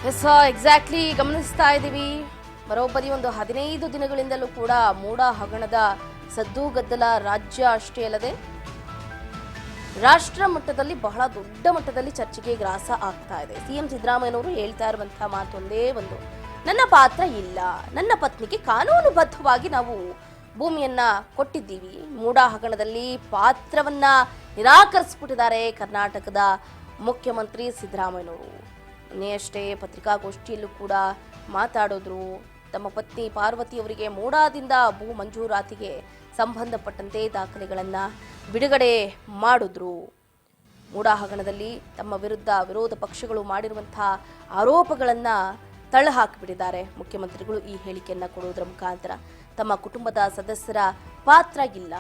Yes exactly ಗಮನಿಸ್ತಾ ಇದ್ದೀವಿ. ಬರೋಬ್ಬರಿ ಒಂದು 15 ದಿನಗಳಿಂದಲೂ ಕೂಡ ಮೂಡ ಹಗರಣದ ಸದ್ದು ಗದ್ದಲ ರಾಜ್ಯ ಅಷ್ಟೇ ಅಲ್ಲದೆ ರಾಷ್ಟ್ರ ಮಟ್ಟದಲ್ಲಿ ಬಹಳ ದೊಡ್ಡ ಮಟ್ಟದಲ್ಲಿ ಚರ್ಚೆಗೆ ಗ್ರಾಸ ಆಗ್ತಾ ಇದೆ. ಸಿಎಂ ಸಿದ್ದರಾಮಯ್ಯನವರು ಹೇಳ್ತಾ ಇರುವಂತಹ ಮಾತೊಂದೇ ಒಂದು, ನನ್ನ ಪಾತ್ರ ಇಲ್ಲ, ನನ್ನ ಪತ್ನಿಗೆ ಕಾನೂನುಬದ್ಧವಾಗಿ ನಾವು ಭೂಮಿಯನ್ನ ಕೊಟ್ಟಿದ್ದೀವಿ. ಮೂಡ ಹಗರಣದಲ್ಲಿ ಪಾತ್ರವನ್ನ ನಿರಾಕರಿಸಿಬಿಟ್ಟಿದ್ದಾರೆ ಕರ್ನಾಟಕದ ಮುಖ್ಯಮಂತ್ರಿ ಸಿದ್ದರಾಮಯ್ಯನವರು. ಇನ್ನಷ್ಟೇ ಪತ್ರಿಕಾಗೋಷ್ಠಿಯಲ್ಲೂ ಕೂಡ ಮಾತಾಡಿದ್ರು. ತಮ್ಮ ಪತ್ನಿ ಪಾರ್ವತಿ ಅವರಿಗೆ ಮೂಡಾದಿಂದ ಭೂ ಮಂಜೂರಾತಿಗೆ ಸಂಬಂಧಪಟ್ಟಂತೆ ದಾಖಲೆಗಳನ್ನ ಬಿಡುಗಡೆ ಮಾಡಿದ್ರು. ಮೂಡ ಹಗರಣದಲ್ಲಿ ತಮ್ಮ ವಿರುದ್ಧ ವಿರೋಧ ಪಕ್ಷಗಳು ಮಾಡಿರುವಂತಹ ಆರೋಪಗಳನ್ನ ತಳ್ಳಹಾಕಿಬಿಟ್ಟಿದ್ದಾರೆ ಮುಖ್ಯಮಂತ್ರಿಗಳು. ಈ ಹೇಳಿಕೆಯನ್ನ ಕೊಡುವುದರ ಮುಖಾಂತರ ತಮ್ಮ ಕುಟುಂಬದ ಸದಸ್ಯರ ಪಾತ್ರ ಇಲ್ಲ,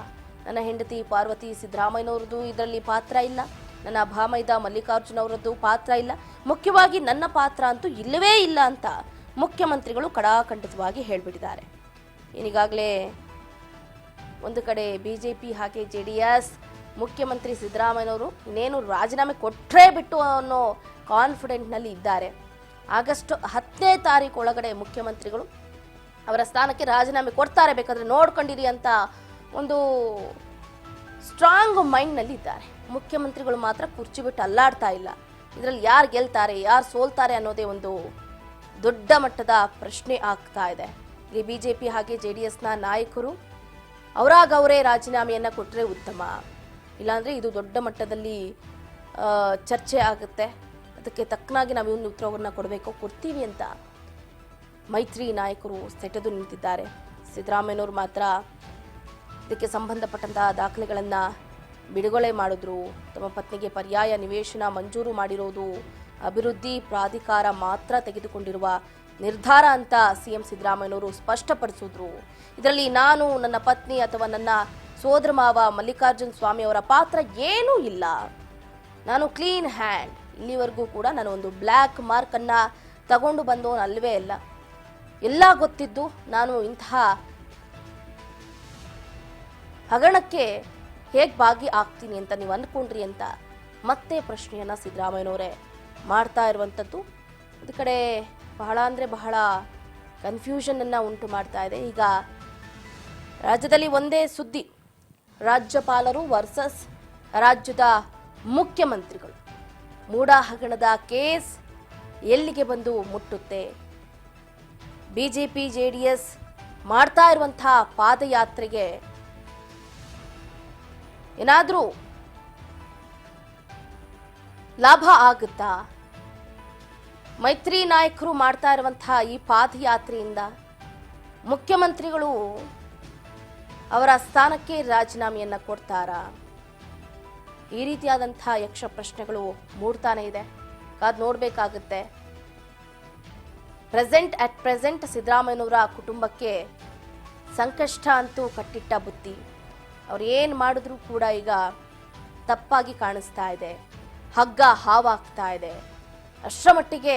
ನನ್ನ ಹೆಂಡತಿ ಪಾರ್ವತಿ ಸಿದ್ದರಾಮಯ್ಯನವರದ್ದು ಇದರಲ್ಲಿ ಪಾತ್ರ ಇಲ್ಲ, ನನ್ನ ಭಾಮೈದ ಮಲ್ಲಿಕಾರ್ಜುನ್ ಅವರದ್ದು ಪಾತ್ರ ಇಲ್ಲ, ಮುಖ್ಯವಾಗಿ ನನ್ನ ಪಾತ್ರ ಅಂತೂ ಇಲ್ಲವೇ ಇಲ್ಲ ಅಂತ ಮುಖ್ಯಮಂತ್ರಿಗಳು ಕಡಾಖಂಡಿತವಾಗಿ ಹೇಳಿಬಿಟ್ಟಿದ್ದಾರೆ. ಈಗಾಗಲೇ ಒಂದು ಕಡೆ ಬಿಜೆಪಿ ಹಾಗೆ ಜೆಡಿಎಸ್ ಮುಖ್ಯಮಂತ್ರಿ ಸಿದ್ದರಾಮಯ್ಯನವರು ಇನ್ನೇನು ರಾಜೀನಾಮೆ ಕೊಟ್ಟರೆ ಬಿಟ್ಟು ಅನ್ನೋ ಕಾನ್ಫಿಡೆಂಟ್ನಲ್ಲಿ ಇದ್ದಾರೆ. ಆಗಸ್ಟ್ 10ನೇ ತಾರೀಕು ಒಳಗಡೆ ಮುಖ್ಯಮಂತ್ರಿಗಳು ಅವರ ಸ್ಥಾನಕ್ಕೆ ರಾಜೀನಾಮೆ ಕೊಡ್ತಾರೆ, ಬೇಕಾದ್ರೆ ನೋಡ್ಕೊಂಡಿರಿ ಅಂತ ಒಂದು ಸ್ಟ್ರಾಂಗ್ ಮೈಂಡ್ನಲ್ಲಿ ಇದ್ದಾರೆ. ಮುಖ್ಯಮಂತ್ರಿಗಳು ಮಾತ್ರ ಕುರ್ಚಿ ಬಿಟ್ಟು ಅಲ್ಲಾಡ್ತಾ ಇಲ್ಲ. ಇದರಲ್ಲಿ ಯಾರು ಗೆಲ್ತಾರೆ, ಯಾರು ಸೋಲ್ತಾರೆ ಅನ್ನೋದೇ ಒಂದು ದೊಡ್ಡ ಮಟ್ಟದ ಪ್ರಶ್ನೆ ಆಗ್ತಾ ಇದೆ. ಇಲ್ಲಿ ಬಿಜೆಪಿ ಹಾಗೆ ಜೆಡಿಎಸ್ನ ನಾಯಕರು ಅವರೇ ರಾಜೀನಾಮೆಯನ್ನ ಕೊಟ್ಟರೆ ಉತ್ತಮ, ಇಲ್ಲಾಂದ್ರೆ ಇದು ದೊಡ್ಡ ಮಟ್ಟದಲ್ಲಿ ಚರ್ಚೆ ಆಗುತ್ತೆ, ಅದಕ್ಕೆ ತಕ್ಕನಾಗಿ ನಾವು ಇನ್ನು ಉತ್ತರವನ್ನ ಕೊಡಬೇಕು, ಕೊಡ್ತೀವಿ ಅಂತ ಮೈತ್ರಿ ನಾಯಕರು ಸೆಟೆದು ನಿಂತಿದ್ದಾರೆ. ಸಿದ್ದರಾಮಯ್ಯನವರು ಮಾತ್ರ ಇದಕ್ಕೆ ಸಂಬಂಧಪಟ್ಟಂತಹ ದಾಖಲೆಗಳನ್ನು ಬಿಡುಗಡೆ ಮಾಡಿದ್ರು. ತಮ್ಮ ಪತ್ನಿಗೆ ಪರ್ಯಾಯ ನಿವೇಶನ ಮಂಜೂರು ಮಾಡಿರೋದು ಅಭಿವೃದ್ಧಿ ಪ್ರಾಧಿಕಾರ ಮಾತ್ರ ತೆಗೆದುಕೊಂಡಿರುವ ನಿರ್ಧಾರ ಅಂತ ಸಿಎಂ ಸಿದ್ದರಾಮಯ್ಯನವರು ಸ್ಪಷ್ಟಪಡಿಸಿದ್ರು. ಇದರಲ್ಲಿ ನಾನು, ನನ್ನ ಪತ್ನಿ ಅಥವಾ ನನ್ನ ಸೋದರ ಮಾವ ಮಲ್ಲಿಕಾರ್ಜುನ್ ಸ್ವಾಮಿ ಅವರ ಪಾತ್ರ ಏನೂ ಇಲ್ಲ, ನಾನು ಕ್ಲೀನ್ ಹ್ಯಾಂಡ್, ಇಲ್ಲಿವರೆಗೂ ಕೂಡ ನಾನು ಒಂದು ಬ್ಲ್ಯಾಕ್ ಮಾರ್ಕ್ ಅನ್ನ ತಗೊಂಡು ಬಂದವನು ಅಲ್ವೇ ಇಲ್ಲ, ಎಲ್ಲ ಗೊತ್ತಿದ್ದು ನಾನು ಇಂತಹ ಹಗರಣಕ್ಕೆ ಹೇಗೆ ಭಾಗಿ ಆಗ್ತೀನಿ ಅಂತ ನೀವು ಅಂದ್ಕೊಂಡ್ರಿ ಅಂತ ಮತ್ತೆ ಪ್ರಶ್ನೆಯನ್ನ ಸಿದ್ದರಾಮಯ್ಯನವರೇ ಮಾಡ್ತಾ ಇರುವಂಥದ್ದು. ಒಂದು ಕಡೆ ಬಹಳ ಅಂದರೆ ಬಹಳ ಕನ್ಫ್ಯೂಷನ್ ಅನ್ನ ಉಂಟು ಮಾಡ್ತಾ ಇದೆ. ಈಗ ರಾಜ್ಯದಲ್ಲಿ ಒಂದೇ ಸುದ್ದಿ, ರಾಜ್ಯಪಾಲರು ವರ್ಸಸ್ ರಾಜ್ಯದ ಮುಖ್ಯಮಂತ್ರಿಗಳು. ಮೂಡ ಹಗರಣದ ಕೇಸ್ ಎಲ್ಲಿಗೆ ಬಂದು ಮುಟ್ಟುತ್ತೆ? ಬಿಜೆಪಿ ಜೆಡಿಎಸ್ ಮಾಡ್ತಾ ಇರುವಂತಹ ಪಾದಯಾತ್ರೆಗೆ ಏನಾದರೂ ಲಾಭ ಆಗುತ್ತಾ? ಮೈತ್ರಿ ನಾಯಕರು ಮಾಡ್ತಾ ಇರುವಂತಹ ಈ ಪಾದಯಾತ್ರೆಯಿಂದ ಮುಖ್ಯಮಂತ್ರಿಗಳು ಅವರ ಸ್ಥಾನಕ್ಕೆ ರಾಜೀನಾಮೆಯನ್ನ ಕೊಡ್ತಾರಾ? ಈ ರೀತಿಯಾದಂತಹ ಯಕ್ಷ ಪ್ರಶ್ನೆಗಳು ಮೂಡ್ತಾನೆ ಇದೆ, ಕಾದು ನೋಡಬೇಕಾಗುತ್ತೆ. ಪ್ರೆಸೆಂಟ್ ಸಿದ್ದರಾಮಯ್ಯನವರ ಕುಟುಂಬಕ್ಕೆ ಸಂಕಷ್ಟ ಅಂತೂ ಕಟ್ಟಿಟ್ಟ ಬುತ್ತಿ. ಅವ್ರು ಏನು ಮಾಡಿದ್ರೂ ಕೂಡ ಈಗ ತಪ್ಪಾಗಿ ಕಾಣಿಸ್ತಾ ಇದೆ, ಹಗ್ಗ ಹಾವಾಗ್ತಾ ಇದೆ. ಅಷ್ಟರ ಮಟ್ಟಿಗೆ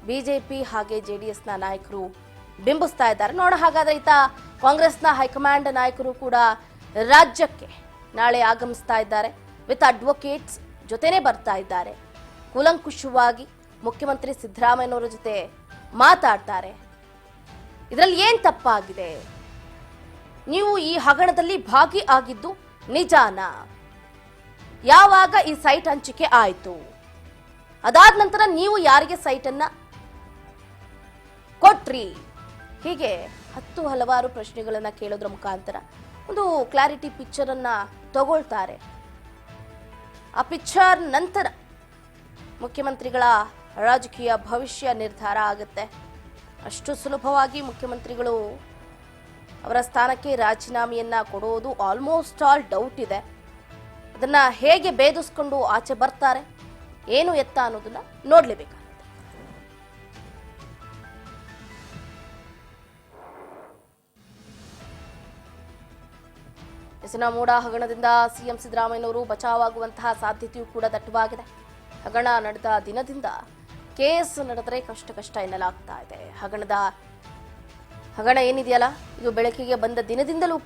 ಬಿಜೆಪಿ ಹಾಗೆ ಜೆಡಿಎಸ್ನ ನಾಯಕರು ಬಿಂಬಿಸ್ತಾ ಇದ್ದಾರೆ. ನೋಡ ಹಾಗಾದ್ರೆ ಈತ ಕಾಂಗ್ರೆಸ್ನ ಹೈಕಮಾಂಡ್ ನಾಯಕರು ಕೂಡ ರಾಜ್ಯಕ್ಕೆ ನಾಳೆ ಆಗಮಿಸ್ತಾ ಇದ್ದಾರೆ. ವಿತ್ ಅಡ್ವೊಕೇಟ್ಸ್ ಜೊತೆನೇ ಬರ್ತಾ ಇದ್ದಾರೆ. ಕೂಲಂಕುಷವಾಗಿ ಮುಖ್ಯಮಂತ್ರಿ ಸಿದ್ದರಾಮಯ್ಯನವರ ಜೊತೆ ಮಾತಾಡ್ತಾರೆ. ಇದರಲ್ಲಿ ಏನ್ ತಪ್ಪಾಗಿದೆ? ನೀವು ಈ ಹಗರಣದಲ್ಲಿ ಭಾಗಿಯಾಗಿದ್ದು ನಿಜಾನಾ? ಯಾವಾಗ ಈ ಸೈಟ್ ಹಂಚಿಕೆ ಆಯಿತು? ಅದಾದ ನಂತರ ನೀವು ಯಾರಿಗೆ ಸೈಟ್ ಅನ್ನ ಕೊಟ್ರಿ? ಹೀಗೆ ಹಲವಾರು ಪ್ರಶ್ನೆಗಳನ್ನ ಕೇಳೋದ್ರ ಮುಖಾಂತರ ಒಂದು ಕ್ಲಾರಿಟಿ ಪಿಕ್ಚರ್ ಅನ್ನ ತಗೊಳ್ತಾರೆ. ಆ ಪಿಕ್ಚರ್ ನಂತರ ಮುಖ್ಯಮಂತ್ರಿಗಳ ರಾಜಕೀಯ ಭವಿಷ್ಯ ನಿರ್ಧಾರ ಆಗುತ್ತೆ. ಅಷ್ಟು ಸುಲಭವಾಗಿ ಮುಖ್ಯಮಂತ್ರಿಗಳು ಅವರ ಸ್ಥಾನಕ್ಕೆ ರಾಜೀನಾಮೆಯನ್ನ ಕೊಡೋದು ಆಲ್ಮೋಸ್ಟ್ ಆಲ್ ಡೌಟ್ ಇದೆ. ಅದನ್ನ ಹೇಗೆ ಭೇದಿಸ್ಕೊಂಡು ಆಚೆ ಬರ್ತಾರೆ, ಏನು ಎತ್ತ ಅನ್ನೋದನ್ನ ನೋಡ್ಲೇಬೇಕಾಗುತ್ತೆ. ಹೆಸರಿನ ಮೂಡ ಹಗರಣದಿಂದ ಸಿಎಂ ಸಿದ್ದರಾಮಯ್ಯನವರು ಬಚಾವಾಗುವಂತಹ ಸಾಧ್ಯತೆಯೂ ಕೂಡ ದಟ್ಟವಾಗಿದೆ. ಹಗರಣ ನಡೆದ ದಿನದಿಂದ ಕೇಸ್ ನಡೆದರೆ ಕಷ್ಟ ಎನ್ನಲಾಗ್ತಾ ಇದೆ. ಹಗರಣ ಏನಿದೆಯಲ್ಲ, ಇದು ಬೆಳಕಿಗೆ ಬಂದ ದಿನದಿಂದಲೂ